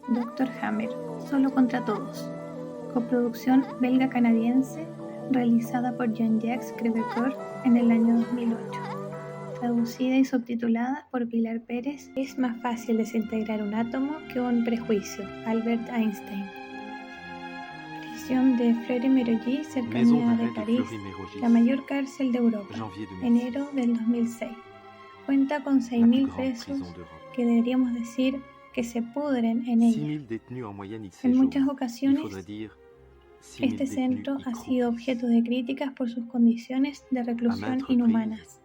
Dr. Hammer, Solo contra todos. Coproducción belga-canadiense realizada por Jean-Jacques Crevecoeur en el año 2008. Traducida y subtitulada por Pilar Pérez. Es más fácil desintegrar un átomo que un prejuicio. Albert Einstein. Prisión de Fleury-Mérogis, cercanía de París, la mayor cárcel de Europa. Enero del 2006. Cuenta con 6.000 presos que deberíamos decir que se pudren en ella. En muchas ocasiones, este centro ha sido objeto de críticas por sus condiciones de reclusión inhumanas.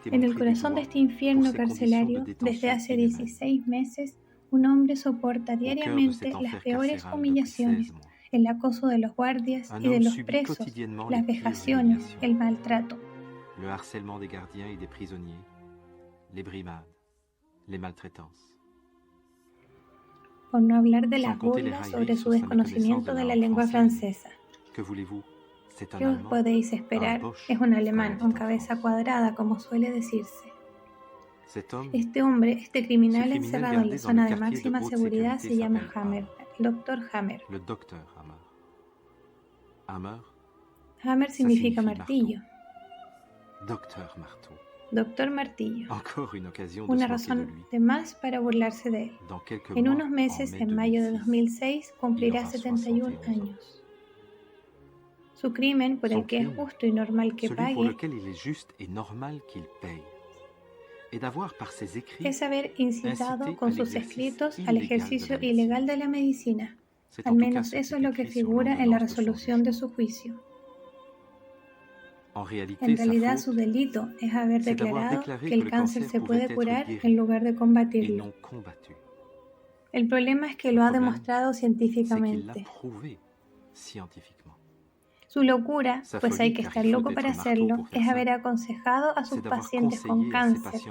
En el corazón de este infierno carcelario, desde hace 16 meses, un hombre soporta diariamente las peores humillaciones, el acoso de los guardias y de los presos, las vejaciones, el maltrato. Le harcèlement des gardiens et des prisonniers, les brimades, les maltraitances. Por no hablar de las burlas sobre su desconocimiento de la lengua francesa. ¿Qué os podéis esperar? Es un alemán, con cabeza cuadrada, como suele decirse. Este hombre, este criminal encerrado en la zona de máxima seguridad, se llama Hammer, el Dr. Hammer. Hammer significa martillo. Doctor Martillo. Una razón de más para burlarse de él. En unos meses, en mayo de 2006, cumplirá 71 años. Su crimen, por el que es justo y normal que pague, es haber incitado con sus escritos al ejercicio ilegal de la medicina. Al menos eso es lo que figura en la resolución de su juicio. En realidad, su delito es haber declarado que el cáncer se puede curar en lugar de combatirlo. El problema es que lo ha demostrado científicamente. Su locura, pues hay que estar loco para hacerlo, es haber aconsejado a sus pacientes con cáncer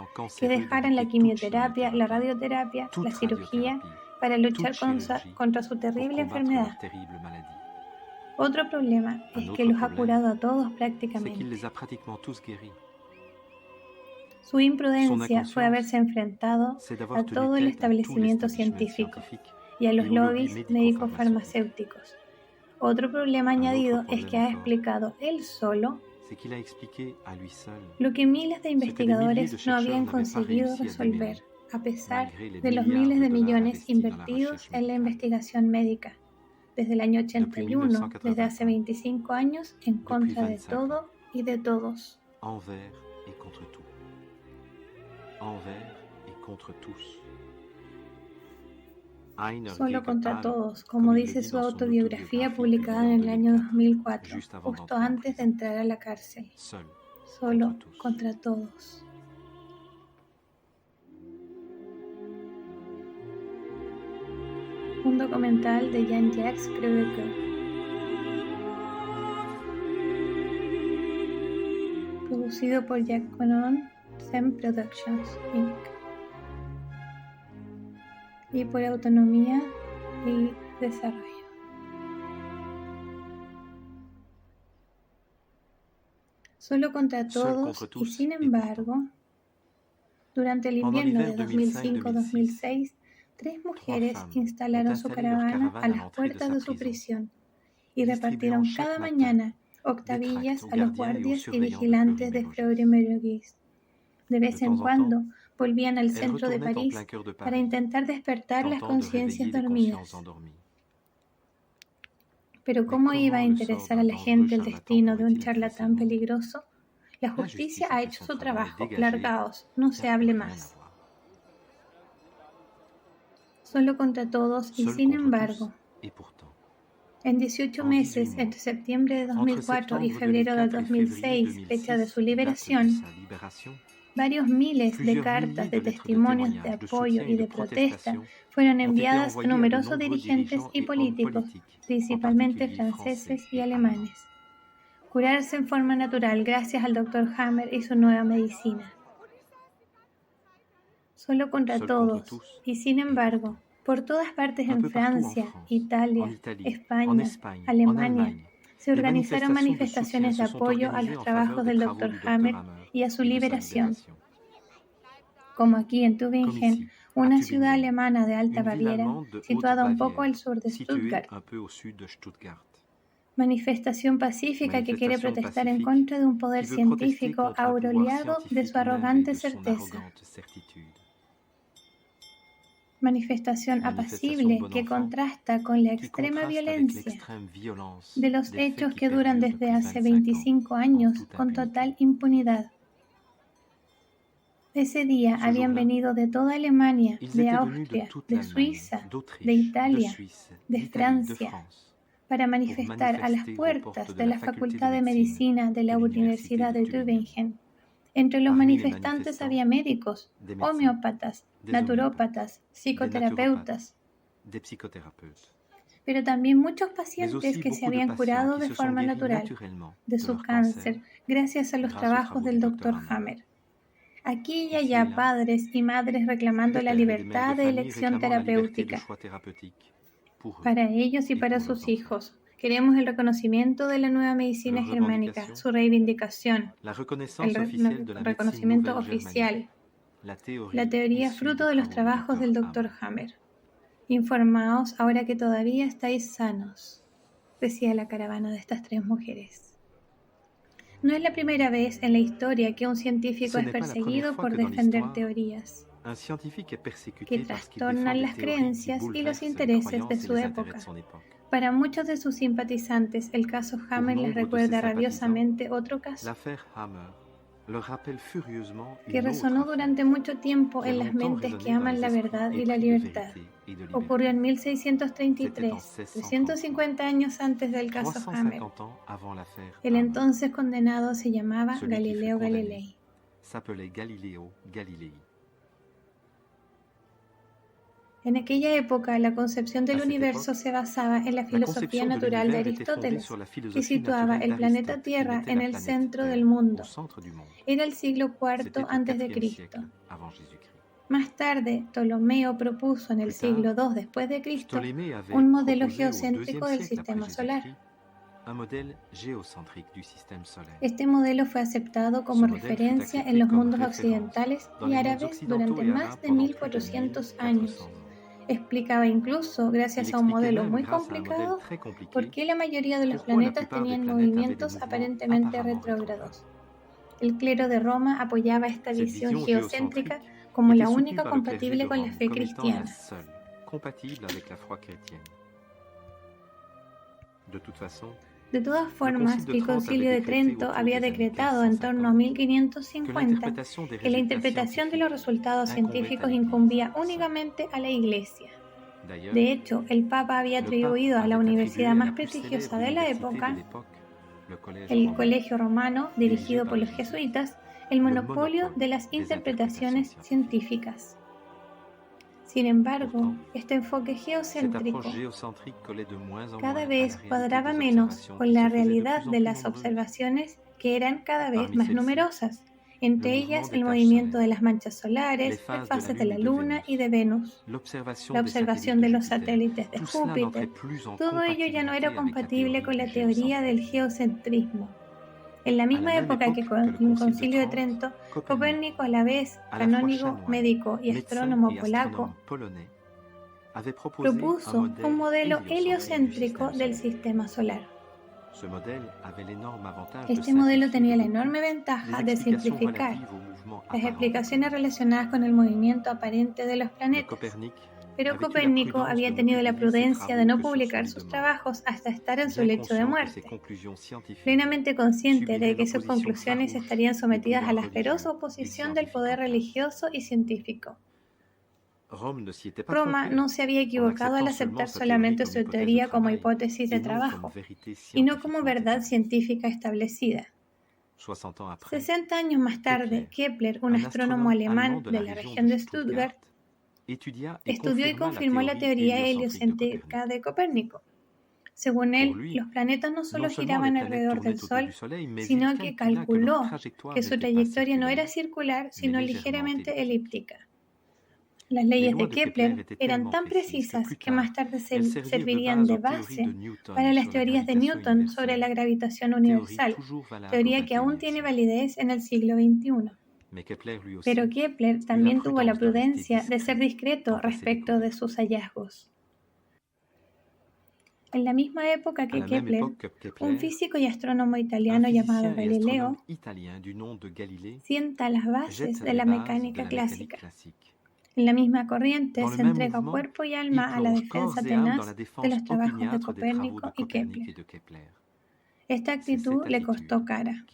que dejaran la quimioterapia, la radioterapia, la cirugía para luchar contra su terrible enfermedad. Otro problema es que los ha curado a todos prácticamente. Su imprudencia fue haberse enfrentado a todo el establecimiento científico y a los lobbies médico-farmacéuticos. Otro problema añadido es que ha explicado él solo lo que miles de investigadores no habían conseguido resolver, a pesar de los miles de millones invertidos en la investigación médica. Desde el año 81, desde hace 25 años, en contra de todo y de todos. Solo contra todos, como dice su autobiografía publicada en el año 2004, justo antes de entrar a la cárcel. Solo contra todos. Un documental de Jean-Jacques Crevecoeur. Producido por Jack Conon, Sem Productions, Inc. Y por Autonomía y Desarrollo. Solo contra todos y sin embargo, durante el invierno de 2005-2006, 3 mujeres instalaron su caravana a las puertas de su prisión y repartieron cada mañana octavillas a los guardias y vigilantes de Fleury-Mérogis. De vez en cuando volvían al centro de París para intentar despertar las conciencias dormidas. Pero ¿cómo iba a interesar a la gente el destino de un charlatán peligroso? La justicia ha hecho su trabajo. Largaos, no se hable más. Solo contra todos y sin embargo, en 18 meses, entre septiembre de 2004 y febrero de 2006, fecha de su liberación, varios miles de cartas de testimonios de apoyo y de protesta fueron enviadas a numerosos dirigentes y políticos, principalmente franceses y alemanes. Curarse en forma natural gracias al Dr. Hammer y su nueva medicina. Solo contra todos y sin embargo, por todas partes en Francia, Italia, España, Alemania, se organizaron manifestaciones de apoyo a los trabajos del Dr. Hammer y a su liberación. Como aquí en Tübingen, una ciudad alemana de Alta Baviera, situada un poco al sur de Stuttgart. Manifestación pacífica que quiere protestar en contra de un poder científico aureolado de su arrogante certeza. Manifestación apacible que contrasta con la extrema violencia de los hechos que duran desde hace 25 años con total impunidad. Ese día habían venido de toda Alemania, de Austria, de Suiza, de Italia, de Francia, para manifestar a las puertas de la Facultad de Medicina de la Universidad de Tübingen. Entre los manifestantes había médicos, homeópatas, naturópatas, psicoterapeutas, pero también muchos pacientes que se habían curado de forma natural de su cáncer gracias a los trabajos del Dr. Hammer. Aquí y allá padres y madres reclamando la libertad de elección terapéutica para ellos y para sus hijos. Queremos el reconocimiento de la nueva medicina germánica, su reivindicación, el reconocimiento oficial. La teoría fruto de los trabajos del Dr. Hammer. Informaos ahora que todavía estáis sanos, decía la caravana de estas 3 mujeres. No es la primera vez en la historia que un científico es perseguido por defender teorías que trastornan las creencias y los intereses de su época. Para muchos de sus simpatizantes, el caso Hammer les recuerda rabiosamente otro caso que resonó durante mucho tiempo en las mentes que aman la verdad y la libertad. Ocurrió en 1633, 350 años antes del caso Hammer. El entonces condenado se llamaba Galileo Galilei. En aquella época, la concepción del universo se basaba en la filosofía natural de Aristóteles, que situaba el planeta Tierra en el centro del mundo. Era el siglo IV a.C. Más tarde, Ptolomeo propuso en el siglo II después de Cristo un modelo geocéntrico del sistema solar. Este modelo fue aceptado como referencia en los mundos occidentales y árabes durante más de 1400 años. Explicaba incluso, gracias a un modelo muy complicado, por qué la mayoría de los planetas tenían movimientos aparentemente retrógrados. El clero de Roma apoyaba esta visión geocéntrica como la única compatible con la fe cristiana. De todas formas, el Concilio de Trento había decretado en torno a 1550 que la interpretación de los resultados científicos incumbía únicamente a la Iglesia. De hecho, el Papa había atribuido a la universidad más prestigiosa de la época, el Colegio Romano, dirigido por los jesuitas, el monopolio de las interpretaciones científicas. Sin embargo, este enfoque geocéntrico cada vez cuadraba menos con la realidad de las observaciones que eran cada vez más numerosas, entre ellas el movimiento de las manchas solares, las fases de la Luna y de Venus, la observación de los satélites de Júpiter. Todo ello ya no era compatible con la teoría del geocentrismo. En la misma época que con el Concilio de Trento, Copérnico, a la vez canónigo, médico y astrónomo polaco, propuso un modelo heliocéntrico del sistema solar. Este modelo tenía la enorme ventaja de simplificar las explicaciones relacionadas con el movimiento aparente de los planetas. Pero Copérnico había tenido la prudencia de no publicar sus trabajos hasta estar en su lecho de muerte, plenamente consciente de que sus conclusiones estarían sometidas a la feroz oposición del poder religioso y científico. Roma no se había equivocado al aceptar solamente su teoría como hipótesis de trabajo, y no como verdad científica establecida. 60 años más tarde, Kepler, un astrónomo alemán de la región de Stuttgart, estudió y confirmó la teoría heliocéntrica de Copérnico. Según él, los planetas no solo giraban alrededor del Sol, sino que calculó que su trayectoria no era circular, sino ligeramente elíptica. Las leyes de Kepler eran tan precisas que más tarde servirían de base para las teorías de Newton sobre la gravitación universal, teoría que aún tiene validez en el siglo XXI. Pero Kepler también tuvo la prudencia de ser discreto respecto de sus hallazgos. En la misma época que Kepler, un físico y astrónomo italiano llamado Galileo sienta las bases de la mecánica clásica. En la misma corriente se entrega cuerpo y alma a la defensa tenaz de los trabajos de Copérnico y Kepler. Esta actitud le costó cara.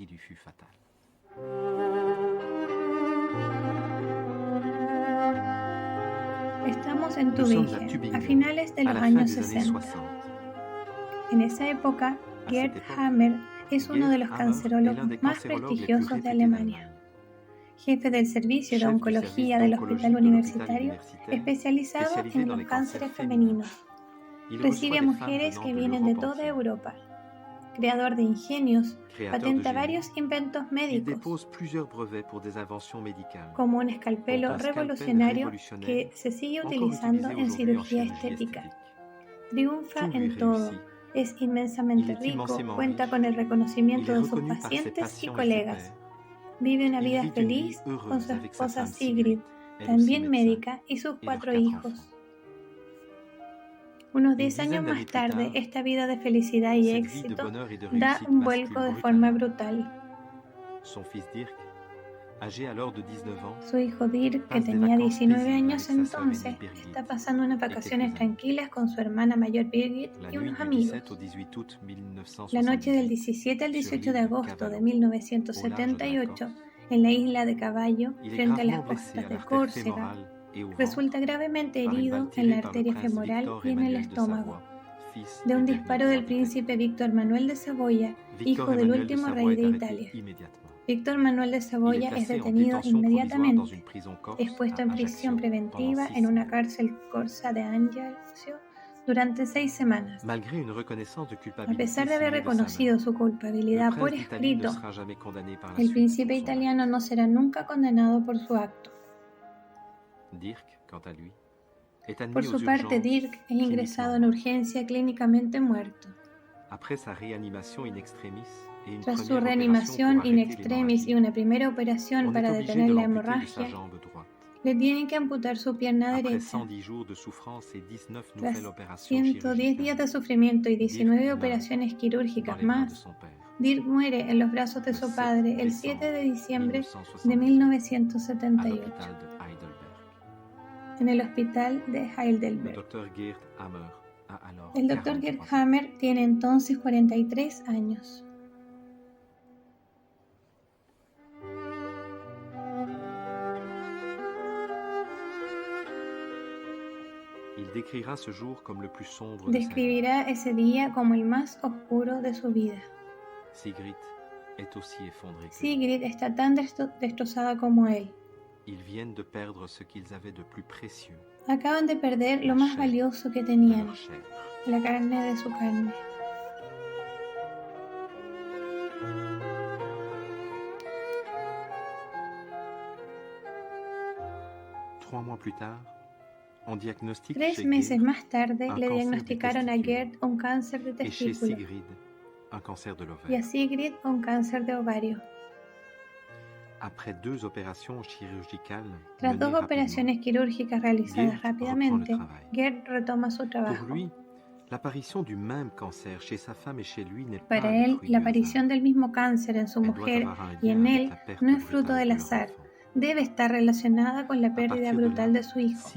Estamos en Tübingen, a finales de los años 60. En esa época, Gerd Hammer es uno de los cancerólogos más prestigiosos de Alemania. Jefe del servicio de oncología del hospital universitario, especializado en los cánceres femeninos. Recibe a mujeres que vienen de toda Europa. Creador de ingenios, patenta varios inventos médicos, como un escalpelo revolucionario que se sigue utilizando en cirugía estética. Triunfa en todo, es inmensamente rico, cuenta con el reconocimiento de sus pacientes y colegas. Vive una vida feliz con su esposa Sigrid, también médica, y sus 4 hijos. Unos 10 años más tarde, esta vida de felicidad y éxito da un vuelco de forma brutal. Su hijo Dirk, que tenía 19 años entonces, está pasando unas vacaciones tranquilas con su hermana mayor Birgit y unos amigos. La noche del 17 al 18 de agosto de 1978, en la isla de Caballo, frente a las costas de Córcega, resulta gravemente herido en la arteria femoral y en el estómago, de un disparo del príncipe Víctor Manuel de Saboya, hijo del último rey de Italia. Víctor Manuel de Saboya es detenido inmediatamente, es puesto en prisión preventiva en una cárcel corsa de Ajaccio durante 6 semanas. A pesar de haber reconocido su culpabilidad por escrito, el príncipe italiano no será nunca condenado por su acto. Por su parte, Dirk es ingresado en urgencia clínicamente muerto. Tras su reanimación in extremis y una primera operación para detener la hemorragia, le tienen que amputar su pierna derecha. Tras 110 días de sufrimiento y 19 operaciones quirúrgicas más, Dirk muere en los brazos de su padre el 7 de diciembre de 1978, en el hospital de Heidelberg. El Dr. Gerd Hammer tiene entonces 43 años. Describirá ese día como el más oscuro de su vida. Sigrid está tan destrozada como él. Acaban de perder lo más valioso que tenían, la carne de su carne. Tres meses más tarde le diagnosticaron a Gerd un cáncer de testículo y a Sigrid un cáncer de ovario. Tras 2 operaciones quirúrgicas realizadas rápidamente, Gerd retoma su trabajo. Para él, la aparición del mismo cáncer en su mujer y en él no es fruto del azar, debe estar relacionada con la pérdida brutal de su hijo.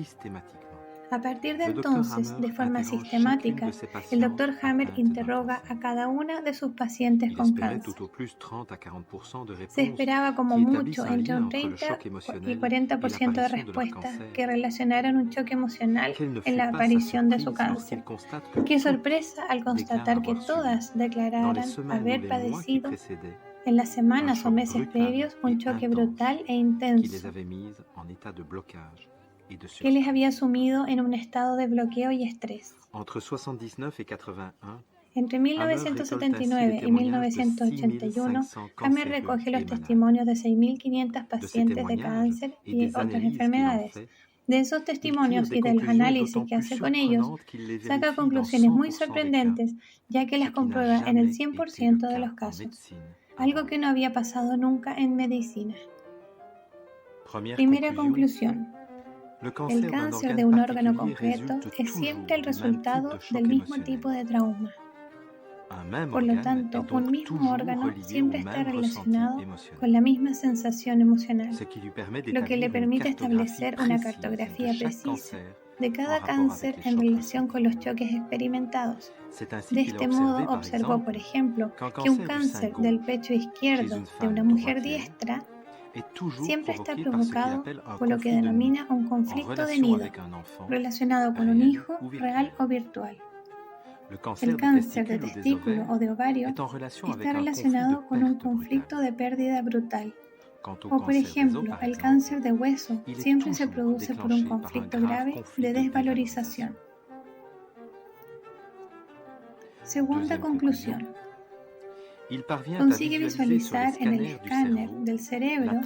A partir de entonces, de forma sistemática, el Dr. Hammer interroga a cada una de sus pacientes con cáncer. Se esperaba como mucho entre un 30 y 40% de respuestas que relacionaran un choque emocional en la aparición de su cáncer. Qué sorpresa al constatar que todas declararan haber padecido en las semanas o meses previos un choque brutal e intenso que les había sumido en un estado de bloqueo y estrés. Entre 1979 y 1981, Hammer recoge los testimonios de 6.500 pacientes de cáncer y otras enfermedades. De esos testimonios y de los análisis que hace con ellos, saca conclusiones muy sorprendentes, ya que las comprueba en el 100% de los casos, algo que no había pasado nunca en medicina. Primera conclusión. El cáncer de un órgano concreto es siempre el resultado del mismo tipo de trauma. Por lo tanto, un mismo órgano siempre está relacionado con la misma sensación emocional, lo que le permite establecer una cartografía precisa de cada cáncer en relación con los choques experimentados. De este modo, observó, por ejemplo, que un cáncer del pecho izquierdo de una mujer diestra siempre está provocado por lo que denomina un conflicto de nido, relacionado con un hijo real o virtual. El cáncer de testículo o de ovario está relacionado con un conflicto de pérdida brutal. O por ejemplo, el cáncer de hueso siempre se produce por un conflicto grave de desvalorización. Segunda conclusión. Consigue visualizar en el escáner del cerebro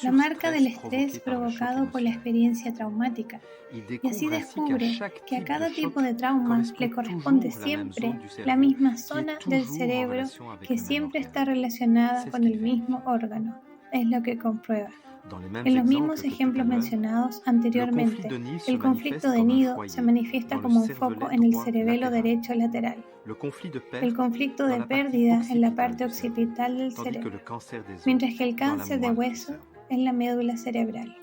la marca del estrés provocado por la experiencia traumática y así descubre que a cada tipo de trauma le corresponde siempre la misma zona del cerebro que siempre está relacionada con el mismo órgano. Es lo que comprueba. En los mismos ejemplos mencionados anteriormente, el conflicto de nido se manifiesta como un foco en el cerebelo derecho lateral. El conflicto de pérdida en la parte occipital del cerebro, mientras que el cáncer de hueso en la médula cerebral.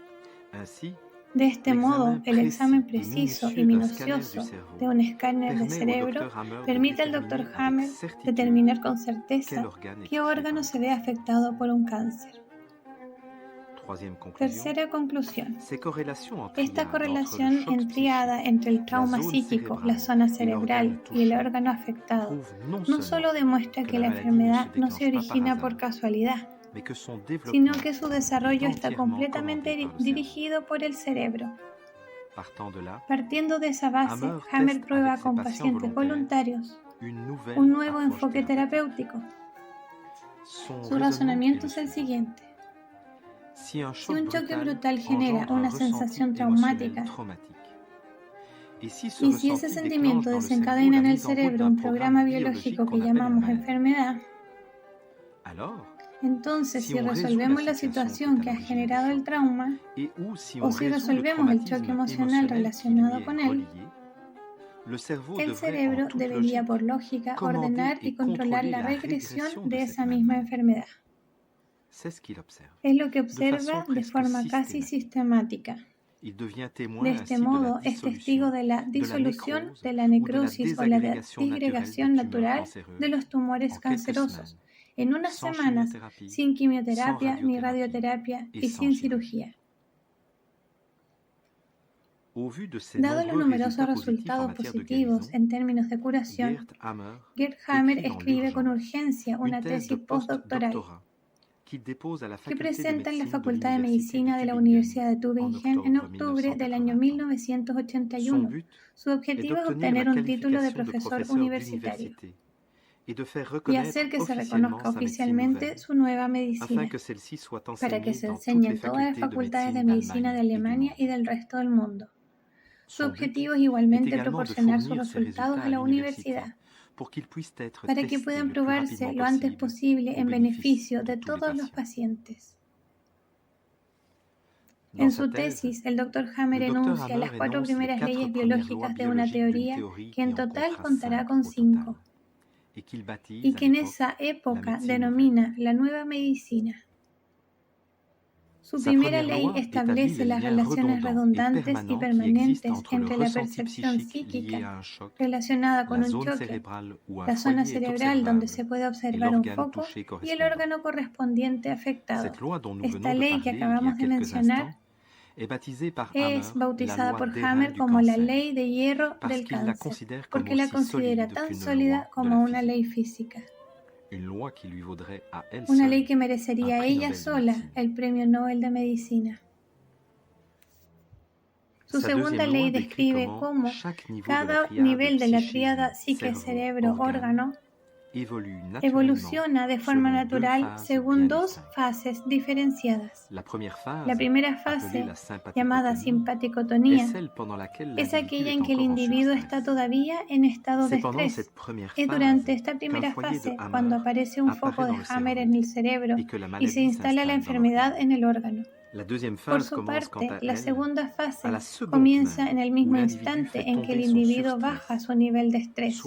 De este modo, el examen preciso y minucioso de un escáner de cerebro permite al Dr. Hammer determinar con certeza qué órgano se ve afectado por un cáncer. Tercera conclusión. Esta correlación en tríada entre el trauma psíquico, la zona cerebral y el órgano afectado no solo demuestra que la enfermedad no se origina por casualidad, sino que su desarrollo está completamente dirigido por el cerebro. Partiendo de esa base, Hammer prueba con pacientes voluntarios un nuevo enfoque terapéutico. Su razonamiento es el siguiente. Si un choque brutal genera una sensación traumática, y si ese sentimiento desencadena en el cerebro un programa biológico que llamamos enfermedad, entonces si resolvemos la situación que ha generado el trauma, o si resolvemos el choque emocional relacionado con él, el cerebro debería por lógica ordenar y controlar la regresión de esa misma enfermedad. Es lo que observa de forma casi sistemática. De este modo, es testigo de la disolución, de la necrosis o la disgregación natural de los tumores cancerosos en unas semanas, sin quimioterapia ni radioterapia y sin cirugía. Dado los numerosos resultados positivos en términos de curación, Gerd Hammer escribe con urgencia una tesis postdoctoral que presenta en la Facultad de Medicina de la Universidad de Tübingen en octubre del año 1981. Su objetivo es obtener un título de profesor universitario y hacer que se reconozca oficialmente su nueva medicina, para que se enseñe en todas las facultades de medicina de Alemania y del resto del mundo. Su objetivo es igualmente proporcionar sus resultados a la universidad, para que puedan probarse lo antes posible en beneficio de todos los pacientes. En su tesis, el Dr. Hammer enuncia las 4 primeras leyes biológicas de una teoría que en total contará con 5, y que en esa época denomina la nueva medicina. Su primera ley establece las relaciones redundantes y permanentes entre la percepción psíquica relacionada con un choque, la zona cerebral donde se puede observar un foco y el órgano correspondiente afectado. Esta ley que acabamos de mencionar es bautizada por Hammer como la ley de hierro del cáncer, porque la considera tan sólida como una ley física. Una ley que merecería ella sola el Premio Nobel de Medicina. Su segunda ley describe cómo cada nivel de la tríada psique-cerebro-órgano evoluciona de forma natural según 2 fases diferenciadas. La primera fase, llamada simpaticotonía, es aquella en que el individuo está todavía en estado de estrés. Es durante esta primera fase cuando aparece un foco de Hammer en el cerebro y se instala la enfermedad en el órgano. Por su parte, la segunda fase comienza en el mismo instante en que el individuo baja su nivel de estrés,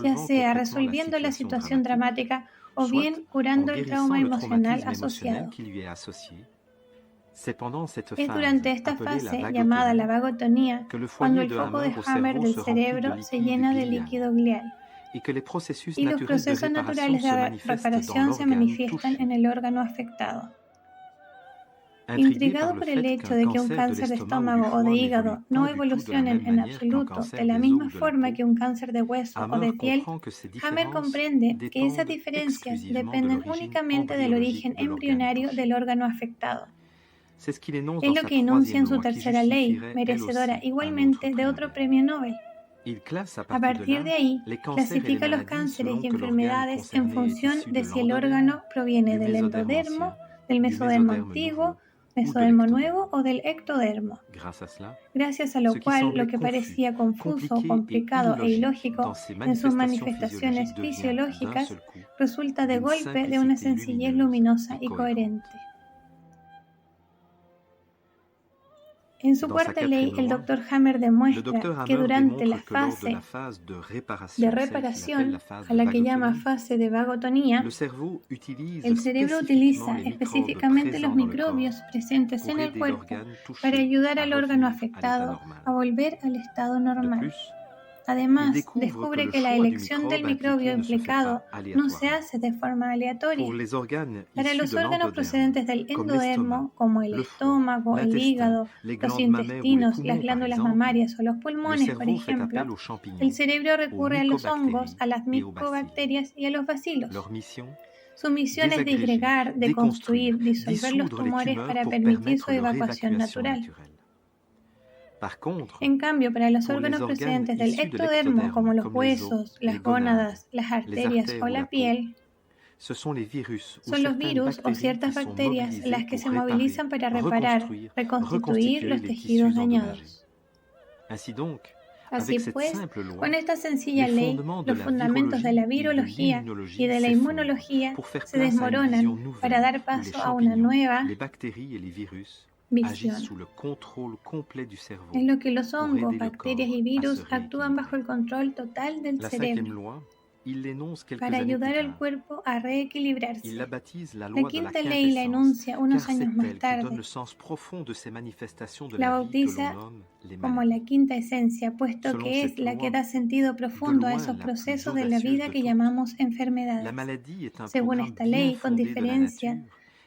ya sea resolviendo la situación dramática o bien curando el trauma emocional asociado. Es durante esta fase, llamada la vagotonía, cuando el foco de Hammer del cerebro se llena de líquido glial y los procesos naturales de reparación se manifiestan en el órgano afectado. Intrigado por el hecho de que un cáncer de estómago o de hígado no evolucionen en absoluto de la misma forma que un cáncer de hueso o de piel, Hammer comprende que esas diferencias dependen únicamente del origen embrionario del órgano afectado. Es lo que enuncia en su tercera ley, merecedora igualmente de otro premio Nobel. A partir de ahí, clasifica los cánceres y enfermedades en función de si el órgano proviene del endodermo, del mesodermo antiguo, mesodermo nuevo o del ectodermo. Gracias a lo cual, lo que parecía confuso, complicado e ilógico en sus manifestaciones fisiológicas resulta de golpe de una sencillez luminosa y coherente. En su cuarta ley, el Dr. Hammer demuestra que durante la fase de reparación, a la que llama fase de vagotonía, el cerebro utiliza específicamente los microbios presentes en el cuerpo para ayudar al órgano afectado a volver al estado normal. Además, descubre que la elección del microbio implicado no se hace de forma aleatoria. Para los órganos procedentes del endodermo, como el estómago, el hígado, los intestinos, las glándulas mamarias o los pulmones, por ejemplo, el cerebro recurre a los hongos, a las micobacterias y a los bacilos. Su misión es disgregar, deconstruir, disolver los tumores para permitir su evacuación natural. En cambio, para los órganos procedentes del ectodermo, como los huesos, las gónadas, las arterias o la piel, son los virus o ciertas bacterias las que se movilizan para reparar, reconstituir los tejidos dañados. Así pues, con esta sencilla ley, los fundamentos de la virología y de la inmunología se desmoronan para dar paso a una nueva visión, en lo que los hongos, bacterias y virus actúan bajo el control total del cerebro para ayudar al cuerpo a reequilibrarse. La quinta ley la enuncia unos años más tarde. La bautiza como la quinta esencia, puesto que es la que da sentido profundo a esos procesos de la vida que llamamos enfermedades. Según esta ley, con diferencia,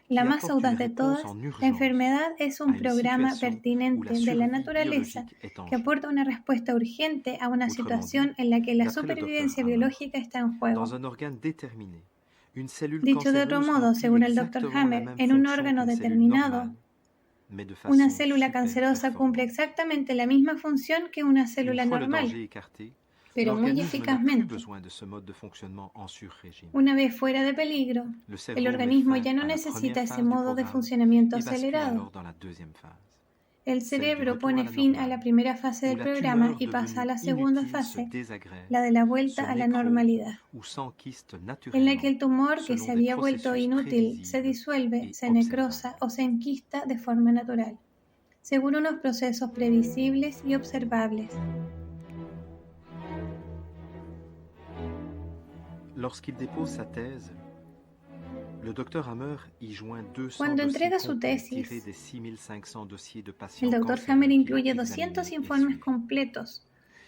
la más audaz de todas, la enfermedad es un programa pertinente de la naturaleza que aporta una respuesta urgente a una situación en la que la supervivencia biológica está en juego. Dicho de otro modo, según el Dr. Hammer, en un órgano determinado, una célula cancerosa cumple exactamente la misma función que una célula normal, pero muy eficazmente. Una vez fuera de peligro, el organismo ya no necesita ese modo de funcionamiento acelerado. El cerebro pone fin a la primera fase del programa y pasa a la segunda fase, la de la vuelta a la normalidad, en la que el tumor que se había vuelto inútil se disuelve, se necrosa o se enquista de forma natural, según unos procesos previsibles y observables. Cuando entrega su tesis, el Dr. Hammer incluye 200 informes completos,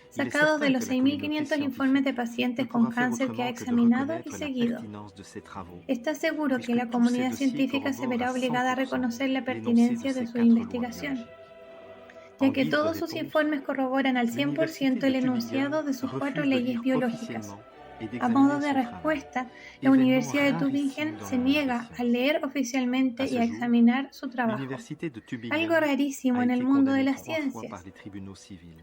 sacados de los 6.500 informes de pacientes con cáncer que ha examinado y seguido. Está seguro que la comunidad científica se verá obligada a reconocer la pertinencia de su investigación, ya que todos sus informes corroboran al 100% el enunciado de sus 4 leyes biológicas. A modo de respuesta, la Universidad de Tübingen se niega a leer oficialmente y a examinar su trabajo, algo rarísimo en el mundo de las ciencias.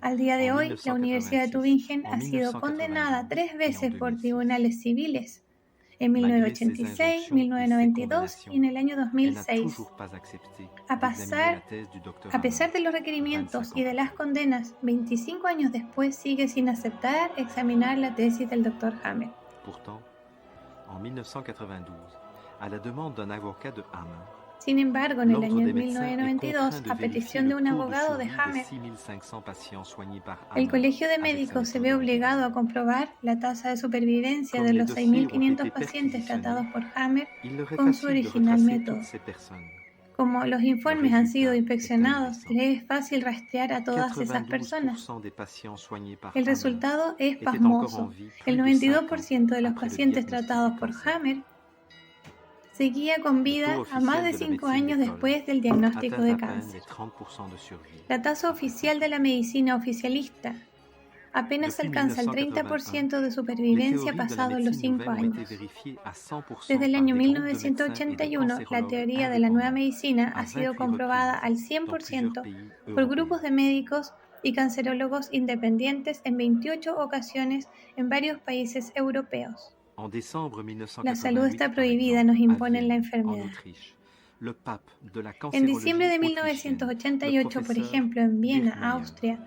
Al día de hoy, la Universidad de Tübingen ha sido condenada 3 veces por tribunales civiles, en 1986, 1992 y en el año 2006. A pesar de los requerimientos y de las condenas, 25 años después sigue sin aceptar examinar la tesis del Dr. Hammer. Sin embargo, en el año 1992, a petición de un abogado de Hammer, el Colegio de Médicos se ve obligado a comprobar la tasa de supervivencia de los 6.500 pacientes tratados por Hammer con su original método. Como los informes han sido inspeccionados, les es fácil rastrear a todas esas personas. El resultado es pasmoso. El 92% de los pacientes tratados por Hammer seguía con vida a más de 5 años después del diagnóstico de cáncer. La tasa oficial de la medicina oficialista apenas alcanza el 30% de supervivencia pasados los 5 años. Desde el año 1981, la teoría de la nueva medicina ha sido comprobada al 100% por grupos de médicos y cancerólogos independientes en 28 ocasiones en varios países europeos. La salud está prohibida, nos imponen la enfermedad. En diciembre de 1988, por ejemplo, en Viena, Austria,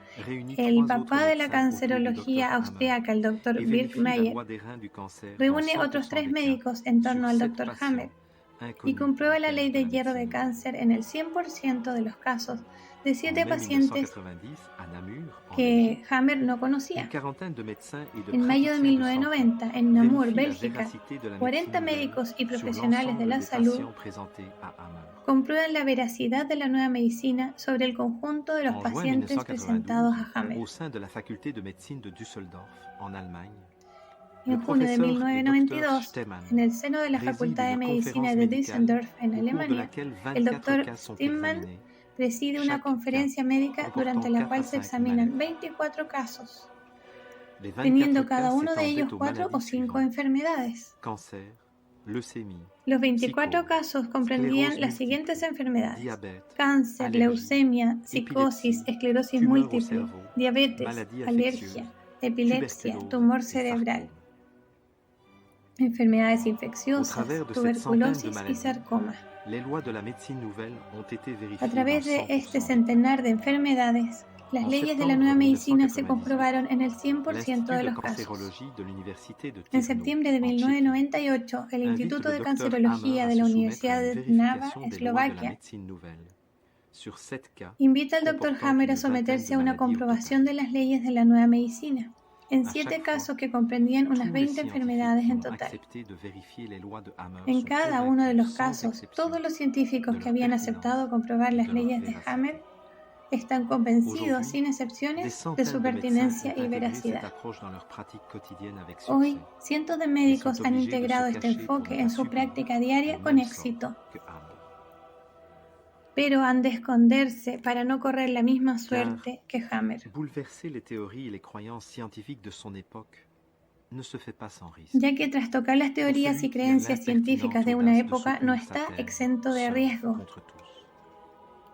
el papá de la cancerología austriaca, el Dr. Birkmayer, reúne otros 3 médicos en torno al Dr. Hammer y comprueba la ley de hierro de cáncer en el 100% de los casos de 7 pacientes que Hammer no conocía. En mayo de 1990, en Namur, Bélgica, 40 médicos y profesionales de la salud comprueban la veracidad de la nueva medicina sobre el conjunto de los pacientes presentados a Hammer. En junio de 1992, en el seno de la Facultad de Medicina de Düsseldorf, en Alemania, el Dr. Stimman preside una conferencia médica durante la cual se examinan 24 casos, teniendo cada uno de ellos 4 o 5 enfermedades. Los 24 casos comprendían las siguientes enfermedades: cáncer, leucemia, psicosis, esclerosis múltiple, diabetes, alergia, epilepsia, tumor cerebral, enfermedades infecciosas, tuberculosis y sarcoma. A través de este centenar de enfermedades, las leyes de la nueva medicina se comprobaron en el 100% de los casos. En septiembre de 1998, el Instituto de Cancerología de la Universidad de Trnava, Eslovaquia, invita al Dr. Hammer a someterse a una comprobación de las leyes de la nueva medicina, en 7 casos que comprendían unas 20 enfermedades en total. En cada uno de los casos, todos los científicos que habían aceptado comprobar las leyes de Hammer están convencidos, sin excepciones, de su pertinencia y veracidad. Hoy, cientos de médicos han integrado este enfoque en su práctica diaria con éxito, pero han de esconderse para no correr la misma suerte que Hammer. Ya que trastocar las teorías y creencias científicas de una época no está exento de riesgo.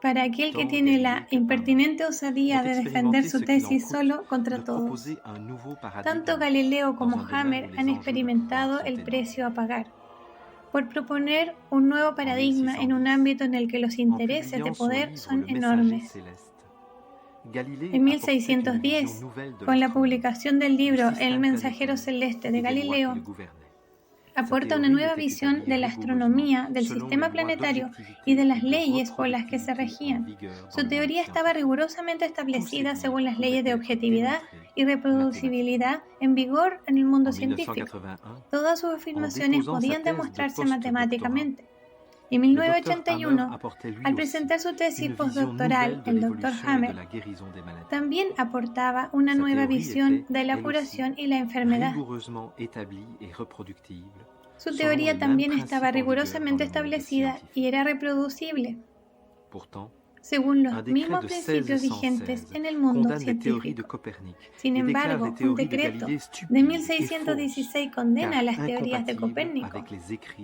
Para aquel que tiene la impertinente osadía de defender su tesis solo contra todos. Tanto Galileo como Hammer han experimentado el precio a pagar por proponer un nuevo paradigma en un ámbito en el que los intereses de poder son enormes. En 1610, con la publicación del libro El mensajero celeste de Galileo, aporta una nueva visión de la astronomía, del sistema planetario y de las leyes por las que se regían. Su teoría estaba rigurosamente establecida según las leyes de objetividad y reproducibilidad en vigor en el mundo científico. Todas sus afirmaciones podían demostrarse matemáticamente. En 1981, al presentar su tesis postdoctoral, el Dr. Hammer también aportaba una nueva visión de la curación y la enfermedad. Su teoría también estaba rigurosamente establecida y era reproducible, según los mismos principios vigentes en el mundo científico. Sin embargo, un decreto de 1616 condena las teorías de Copérnico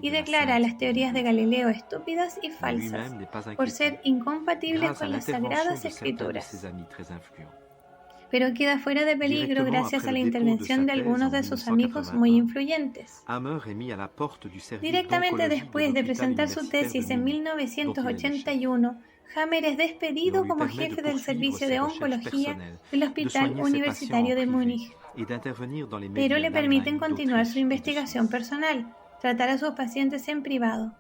y declara las teorías de Galileo estúpidas y falsas por ser incompatibles con las Sagradas Escrituras. Pero queda fuera de peligro gracias a la intervención de algunos de sus amigos muy influyentes. Directamente después de presentar su tesis en 1981, Hammer es despedido como jefe del servicio de oncología del Hospital Universitario de Múnich, pero le permiten continuar su investigación personal, tratar a sus pacientes en privado.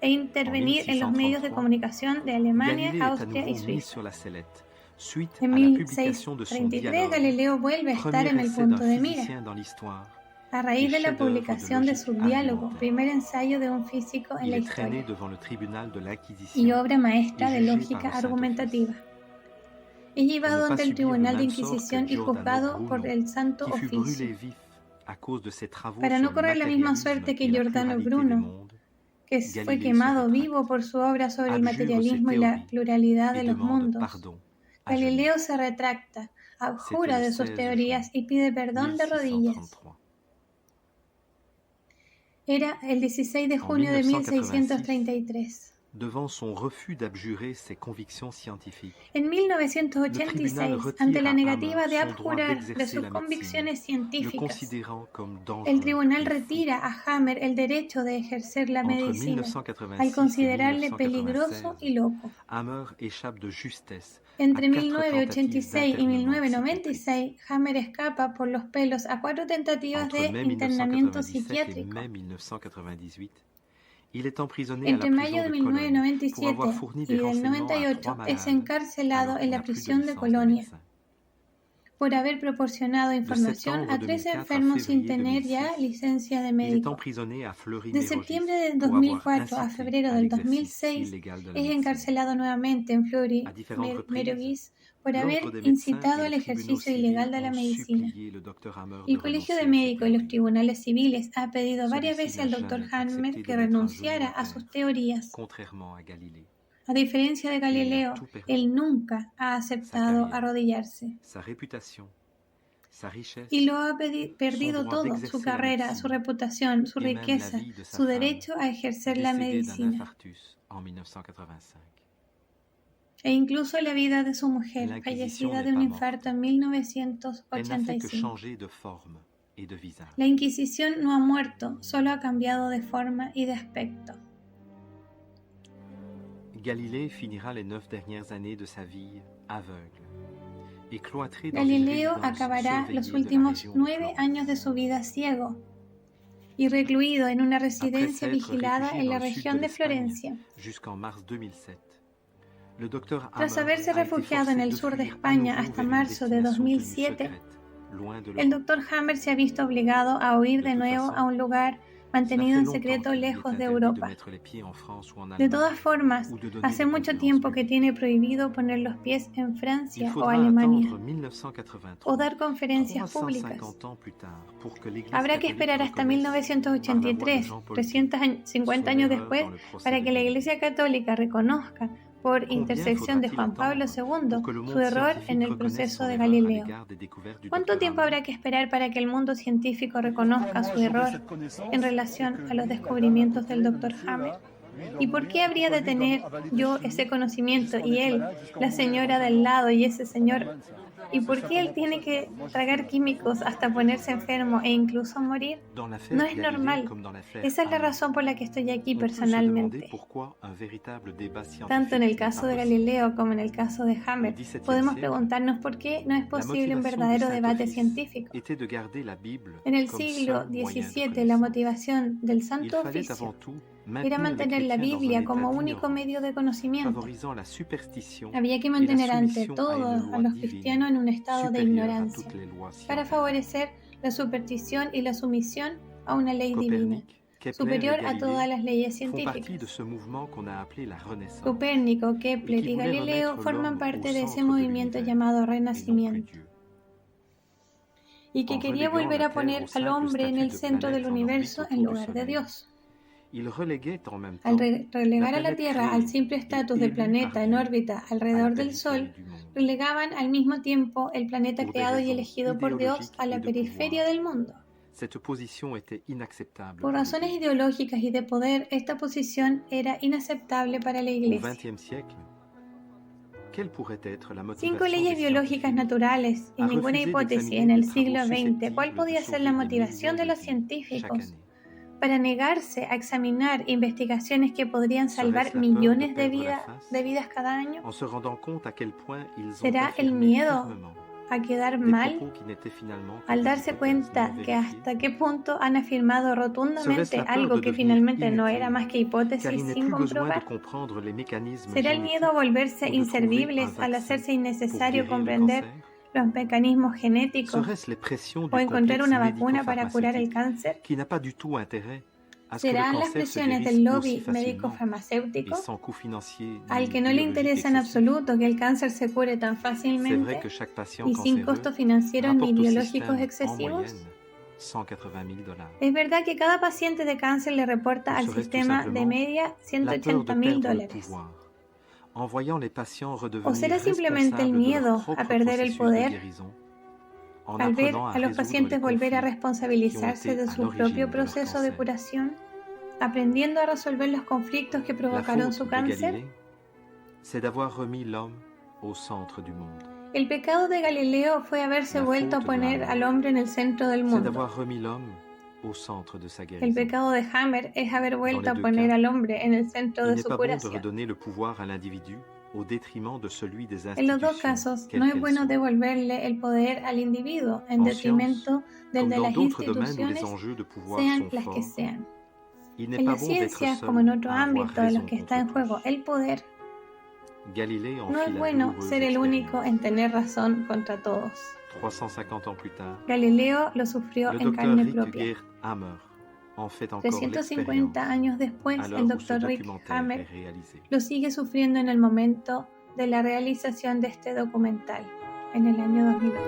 e intervenir en los medios de comunicación de Alemania, Austria y Suiza. En 1633, Galileo vuelve a estar en el punto de mira, a raíz de la publicación de su diálogo, primer ensayo de un físico en la historia, y obra maestra de lógica argumentativa. Es llevado ante el Tribunal de Inquisición y juzgado por el Santo Oficio, para no correr la misma suerte que Giordano Bruno, que fue quemado vivo por su obra sobre el materialismo y la pluralidad de los mundos. Galileo se retracta, abjura de sus teorías y pide perdón de rodillas. Era el 16 de junio de 1633. En 1986, ante la negativa de abjurar de sus convicciones científicas, el tribunal retira a Hammer el derecho de ejercer la medicina, al considerarle peligroso y loco. Entre 1986 y 1996, Hammer escapa por los pelos a 4 tentativas de internamiento psiquiátrico. Entre mayo de 1997 y del 98 es encarcelado en la prisión de Colonia por haber proporcionado información a 13 enfermos sin tener ya licencia de médico. De septiembre del 2004 a febrero del 2006 es encarcelado nuevamente en Fleury-Mérogis por haber incitado al ejercicio ilegal de la medicina. El Colegio de Médicos y los tribunales civiles ha pedido varias veces al Dr. Hammer que renunciara a sus teorías. A diferencia de Galileo, él nunca ha aceptado arrodillarse. Y lo ha perdido todo: su carrera, su reputación, su riqueza, su derecho a ejercer la medicina. E incluso la vida de su mujer, fallecida de un infarto en 1985. La Inquisición no ha muerto, solo ha cambiado de forma y de aspecto. Galileo acabará los últimos 9 años de su vida ciego y recluido en una residencia vigilada en la región de Florencia. Tras haberse refugiado en el sur de España hasta marzo de 2007, el Dr. Hammer se ha visto obligado a huir de nuevo a un lugar mantenido en secreto lejos de Europa. De todas formas, hace mucho tiempo que tiene prohibido poner los pies en Francia o Alemania o dar conferencias públicas. Habrá que esperar hasta 1983, 350 años después, para que la Iglesia Católica reconozca, por intercesión de Juan Pablo II, su error en el proceso de Galileo. ¿Cuánto tiempo habrá que esperar para que el mundo científico reconozca su error en relación a los descubrimientos del Dr. Hammer? ¿Y por qué habría de tener yo ese conocimiento y él, la señora del lado y ese señor? ¿Y por qué él tiene que tragar químicos hasta ponerse enfermo e incluso morir? No es normal. Esa es la razón por la que estoy aquí personalmente. Tanto en el caso de Galileo como en el caso de Hammer, podemos preguntarnos por qué no es posible un verdadero debate científico. En el siglo XVII, la motivación del Santo Oficio era mantener la Biblia como único medio de conocimiento. Había que mantener ante todo a los cristianos en un estado de ignorancia para favorecer la superstición y la sumisión a una ley divina, superior a todas las leyes científicas. Copérnico, Kepler y Galileo forman parte de ese movimiento llamado Renacimiento, y que quería volver a poner al hombre en el centro del universo en lugar de Dios. Al relegar a la Tierra al simple estatus de planeta en órbita alrededor del Sol, relegaban al mismo tiempo el planeta creado y elegido por Dios a la periferia del mundo. Por razones ideológicas y de poder, esta posición era inaceptable para la Iglesia. 5 leyes biológicas naturales y ninguna hipótesis en el siglo XX. ¿Cuál podía ser la motivación de los científicos para negarse a examinar investigaciones que podrían salvar millones de vidas cada año? ¿Será el miedo a quedar mal al darse cuenta que hasta qué punto han afirmado rotundamente algo que finalmente no era más que hipótesis sin comprobar. ¿Será el miedo a volverse inservibles al hacerse innecesario comprender los mecanismos genéticos o encontrar una vacuna para curar el cáncer? ¿Serán las presiones del lobby médico-farmacéutico, al que no le interesa en absoluto que el cáncer se cure tan fácilmente y sin costos financieros ni ideológicos excesivos? Es verdad que cada paciente de cáncer le reporta al sistema de media $180,000. ¿O será simplemente el miedo a perder el poder al ver a los pacientes volver a responsabilizarse de su propio proceso de curación, aprendiendo a resolver los conflictos que provocaron su cáncer? El pecado de Galileo fue haberse vuelto a poner al hombre en el centro del mundo. El pecado de Hammer es haber vuelto a poner al hombre en el centro de su curación. En los dos casos, no es bueno devolverle el poder al individuo en detrimento del de las instituciones, sean las que sean. En las ciencias, como en otro ámbito en los que está en juego el poder, no es bueno ser el único en tener razón contra todos. Galileo lo sufrió en carne propia. 350 años después, el Dr. Rick Hammer lo sigue sufriendo en el momento de la realización de este documental, en el año 2008.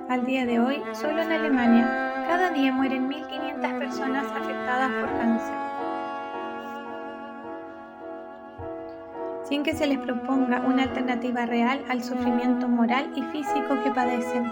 Al día de hoy, solo en Alemania, cada día mueren 1.500 personas afectadas por cáncer, sin que se les proponga una alternativa real al sufrimiento moral y físico que padecen.